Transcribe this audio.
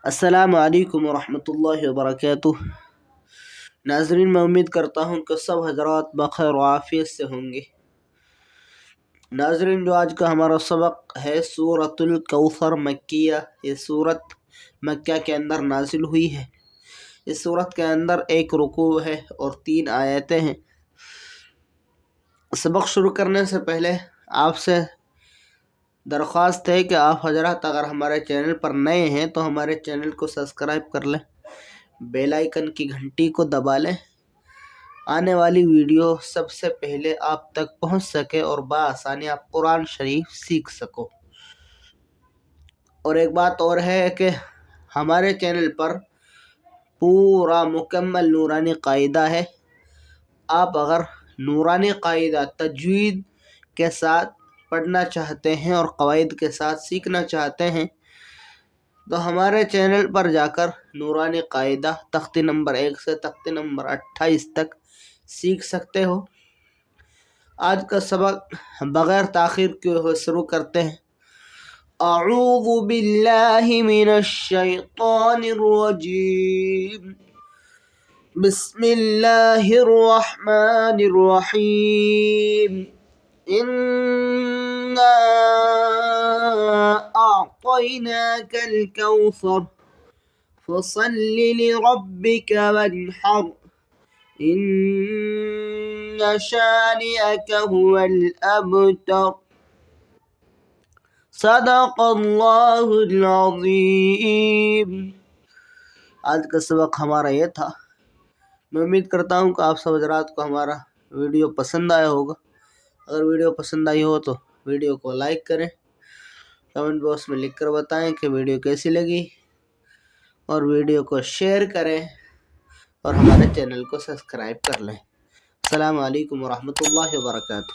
السلام علیکم ورحمۃ اللہ وبرکاتہ۔ ناظرین، میں امید کرتا ہوں کہ سب حضرات بخیر و عافیت سے ہوں گے۔ ناظرین، جو آج کا ہمارا سبق ہے سورۃ الکوثر مکیہ، یہ سورت مکہ کے اندر نازل ہوئی ہے۔ اس سورت کے اندر ایک رکوع ہے اور 3 آیتیں ہیں۔ سبق شروع کرنے سے پہلے آپ سے درخواست ہے کہ آپ حضرات اگر ہمارے چینل پر نئے ہیں تو ہمارے چینل کو سبسکرائب کر لیں، بیل آئیکن کی گھنٹی کو دبا لیں، آنے والی ویڈیو سب سے پہلے آپ تک پہنچ سکے اور بآسانی آپ قرآن شریف سیکھ سکو۔ اور ایک بات اور ہے کہ ہمارے چینل پر پورا مکمل نورانی قاعدہ ہے۔ آپ اگر نورانی قاعدہ تجوید کے ساتھ پڑھنا چاہتے ہیں اور قواعد کے ساتھ سیکھنا چاہتے ہیں تو ہمارے چینل پر جا کر نورانی قاعدہ تختی نمبر 1 سے تختی نمبر 28 تک سیکھ سکتے ہو۔ آج کا سبق بغیر تاخیر کے ہوئے شروع کرتے ہیں۔ اعوذ باللہ من الشیطان الرجیم، بسم اللہ الرحمن الرحیم۔ إنا أعطيناك الكوثر فصل لربك وانحر إن شانئك هو الأبتر۔ صدق اللہ العظیم۔ آج کا سبق ہمارا یہ تھا۔ میں امید کرتا ہوں کہ آپ سب حضرات کو ہمارا ویڈیو پسند آیا ہوگا۔ اگر ویڈیو پسند آئی ہو تو ویڈیو کو لائک کریں، کمنٹ باکس میں لکھ کر بتائیں کہ ویڈیو کیسی لگی، اور ویڈیو کو شیئر کریں اور ہمارے چینل کو سبسکرائب کر لیں۔ السلام علیکم ورحمۃ اللہ وبرکاتہ۔